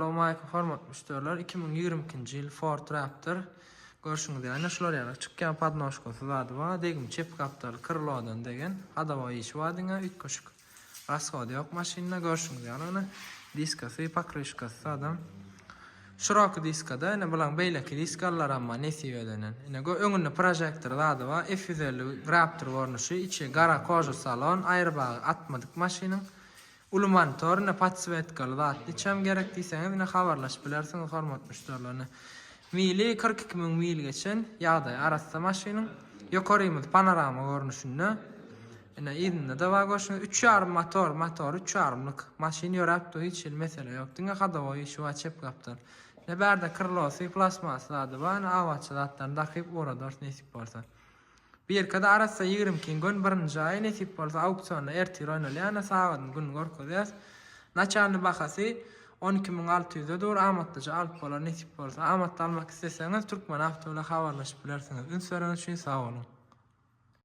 Assalamualaikum hormatly müşteriler. 2022-yil Ford Raptor görüşüňiz ýa-ni şular ýaly çykýan podnoşkasy zady bar. Degim çep kaptal kırladan degen hadawa işi wadyňa ütköşük. Rasgody ýok maşyna görüşüňiz ýaly ony diskasy, pakryşkasy adam. Şurak diskada ene bilen beýleki diskallar amma nesip edenen. Ene öňünde projektor zady bar. F150 Raptor görnüşi, içi gara koja salon, aýrbagy atmadyk maşynyň. Ulu monitoruna patsvetkaly zatly çem gerek diýseňiz ine habarlaşyp bilersiňiz hormatly müşterilerine. Mili 42.000 mil geçen ýagdaý arasda maşynyň ýokarymyz panorama görnüşinde. Ine ýerinde de bar goşuň 3,5 motor 3,5-lyk maşyna ýörapdy, hiç mesele ýok. Diňe hadawa işi we çep gapdan. Ne berde kırlosy plasmas zady bar, awaçy zatdan dakyp orador nesip bolsa. Bir kada arasa 20 gün birinji ay nesip bolsa auksiona ertir oynalýan saatyn gün gorkozýas. Naçany bahasy 12.600 dur amatlyca alyp bolar nesip bolsa. Amatly almak isteseňiz Türkmen Awto'la habarlaşyp bilersiňiz. Ünsörüňiz üçin sag bolun.